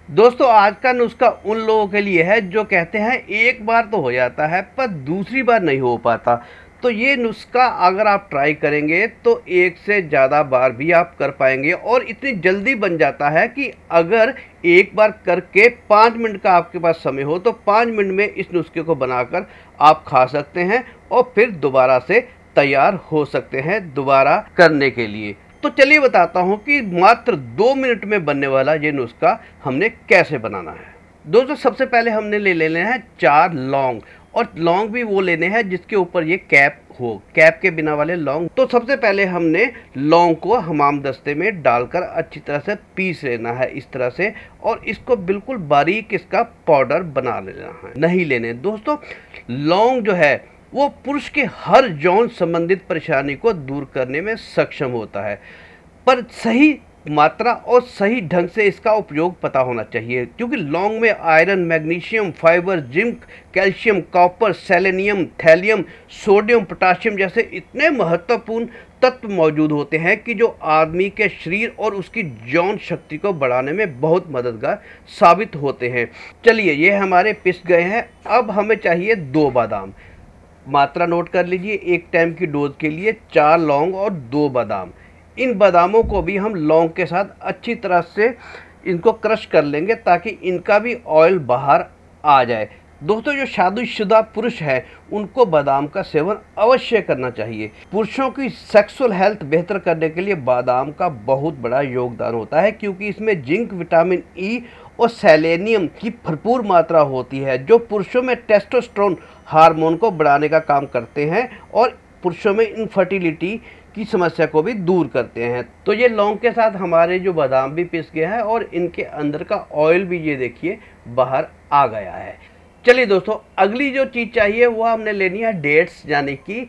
दोस्तों आज का नुस्खा उन लोगों के लिए है जो कहते हैं एक बार तो हो जाता है पर दूसरी बार नहीं हो पाता। तो ये नुस्खा अगर आप ट्राई करेंगे तो एक से ज़्यादा बार भी आप कर पाएंगे और इतनी जल्दी बन जाता है कि अगर एक बार करके 5 मिनट का आपके पास समय हो तो 5 मिनट में इस नुस्खे को बनाकर आप खा सकते हैं और फिर दोबारा से तैयार हो सकते हैं दोबारा करने के लिए। तो चलिए बताता हूँ कि मात्र 2 मिनट में बनने वाला ये नुस्खा हमने कैसे बनाना है। दोस्तों सबसे पहले हमने ले लेने हैं 4 लौंग, और लौंग भी वो लेने हैं जिसके ऊपर ये कैप हो, कैप के बिना वाले लौंग। तो सबसे पहले हमने लौंग को हमामदस्ते में डालकर अच्छी तरह से पीस लेना है इस तरह से, और इसको बिल्कुल बारीक इसका पाउडर बना लेना है। नहीं लेने दोस्तों, लौंग जो है वो पुरुष के हर यौन संबंधित परेशानी को दूर करने में सक्षम होता है, पर सही मात्रा और सही ढंग से इसका उपयोग पता होना चाहिए, क्योंकि लौंग में iron, magnesium, fibre, zinc, calcium, copper, selenium, thallium, sodium, potassium जैसे इतने महत्वपूर्ण तत्व मौजूद होते हैं कि जो आदमी के शरीर और उसकी यौन शक्ति को बढ़ाने में बहुत मददगार साबित होते हैं। चलिए ये हमारे पिस गए हैं। अब हमें चाहिए 2 बादाम। मात्रा नोट कर लीजिए, एक टाइम की डोज के लिए 4 लौंग और 2 बादाम। इन बादामों को भी हम लौंग के साथ अच्छी तरह से इनको क्रश कर लेंगे ताकि इनका भी ऑयल बाहर आ जाए। दोस्तों जो शादीशुदा पुरुष है उनको बादाम का सेवन अवश्य करना चाहिए। पुरुषों की सेक्सुअल हेल्थ बेहतर करने के लिए बादाम का बहुत बड़ा योगदान होता है, क्योंकि इसमें जिंक, विटामिन ई और सेलेनियम की भरपूर मात्रा होती है जो पुरुषों में टेस्टोस्टेरोन हार्मोन को बढ़ाने का काम करते हैं और पुरुषों में इनफर्टिलिटी की समस्या को भी दूर करते हैं। तो ये लौंग के साथ हमारे जो बादाम भी पिस गए हैं और इनके अंदर का ऑयल भी ये देखिए बाहर आ गया है। चलिए दोस्तों अगली जो चीज़ चाहिए वो हमने लेनी है डेट्स, यानी कि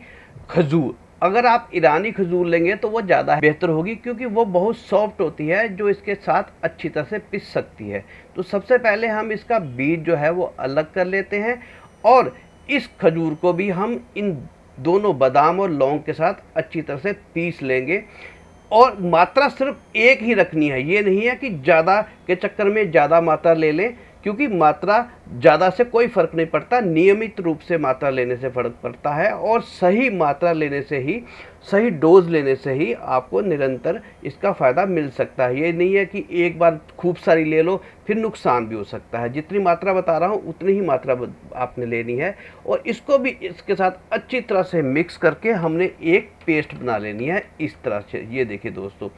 खजूर। अगर आप ईरानी खजूर लेंगे तो वो ज़्यादा बेहतर होगी, क्योंकि वो बहुत सॉफ्ट होती है जो इसके साथ अच्छी तरह से पिस सकती है। तो सबसे पहले हम इसका बीज जो है वो अलग कर लेते हैं और इस खजूर को भी हम इन दोनों बादाम और लौंग के साथ अच्छी तरह से पीस लेंगे। और मात्रा सिर्फ एक ही रखनी है, ये नहीं है कि ज़्यादा के चक्कर में ज़्यादा मात्रा ले लें, क्योंकि मात्रा ज़्यादा से कोई फ़र्क नहीं पड़ता, नियमित रूप से मात्रा लेने से फ़र्क पड़ता है और सही मात्रा लेने से ही, सही डोज लेने से ही आपको निरंतर इसका फ़ायदा मिल सकता है। ये नहीं है कि एक बार खूब सारी ले लो फिर नुकसान भी हो सकता है। जितनी मात्रा बता रहा हूँ उतनी ही मात्रा आपने लेनी है और इसको भी इसके साथ अच्छी तरह से मिक्स करके हमने एक पेस्ट बना लेनी है इस तरह से। ये देखिए दोस्तों,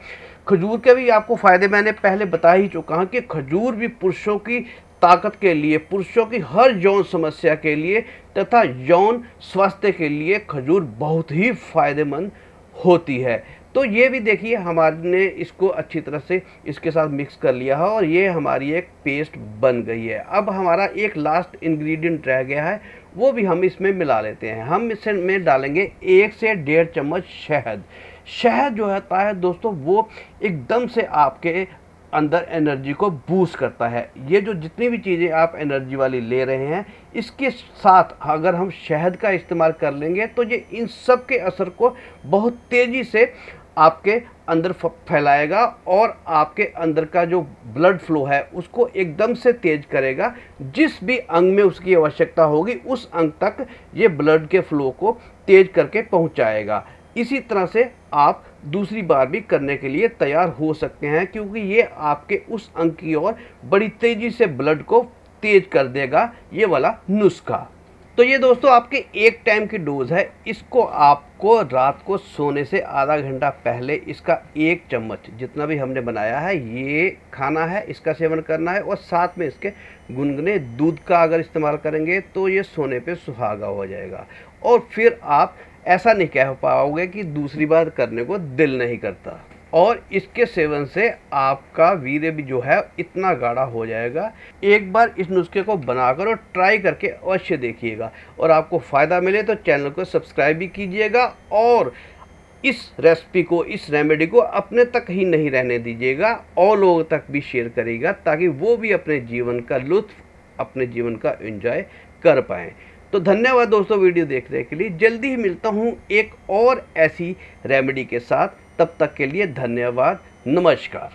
खजूर के भी आपको फ़ायदे मैंने पहले बता ही चुका हूँ कि खजूर भी पुरुषों की ताकत के लिए, पुरुषों की हर यौन समस्या के लिए तथा यौन स्वास्थ्य के लिए खजूर बहुत ही फायदेमंद होती है। तो ये भी देखिए हमारे इसको अच्छी तरह से इसके साथ मिक्स कर लिया है और ये हमारी एक पेस्ट बन गई है। अब हमारा एक लास्ट इंग्रेडिएंट रह गया है, वो भी हम इसमें मिला लेते हैं। हम इसमें डालेंगे 1 से 1.5 चम्मच शहद। शहद जो होता है दोस्तों वो एकदम से आपके अंदर एनर्जी को बूस्ट करता है। ये जो जितनी भी चीज़ें आप एनर्जी वाली ले रहे हैं इसके साथ अगर हम शहद का इस्तेमाल कर लेंगे तो ये इन सब के असर को बहुत तेज़ी से आपके अंदर फैलाएगा और आपके अंदर का जो ब्लड फ्लो है उसको एकदम से तेज करेगा। जिस भी अंग में उसकी आवश्यकता होगी उस अंग तक ये ब्लड के फ्लो को तेज करके पहुंचाएगा। इसी तरह से आप दूसरी बार भी करने के लिए तैयार हो सकते हैं, क्योंकि ये आपके उस अंग की ओर बड़ी तेज़ी से ब्लड को तेज कर देगा ये वाला नुस्खा। तो ये दोस्तों आपके एक टाइम की डोज है। इसको आपको रात को सोने से आधा घंटा पहले इसका 1 चम्मच जितना भी हमने बनाया है ये खाना है, इसका सेवन करना है और साथ में इसके गुनगुने दूध का अगर इस्तेमाल करेंगे तो ये सोने पे सुहागा हो जाएगा और फिर आप ऐसा नहीं कह पाओगे कि दूसरी बार करने को दिल नहीं करता। और इसके सेवन से आपका वीर्य भी जो है इतना गाढ़ा हो जाएगा। एक बार इस नुस्खे को बनाकर और ट्राई करके अवश्य देखिएगा और आपको फ़ायदा मिले तो चैनल को सब्सक्राइब भी कीजिएगा और इस रेसिपी को, इस रेमेडी को अपने तक ही नहीं रहने दीजिएगा और लोगों तक भी शेयर करिएगा ताकि वो भी अपने जीवन का लुत्फ़, अपने जीवन का एंजॉय कर पाएँ। तो धन्यवाद दोस्तों वीडियो देखने के लिए। जल्दी ही मिलता हूँ एक और ऐसी रेमेडी के साथ, तब तक के लिए धन्यवाद, नमस्कार।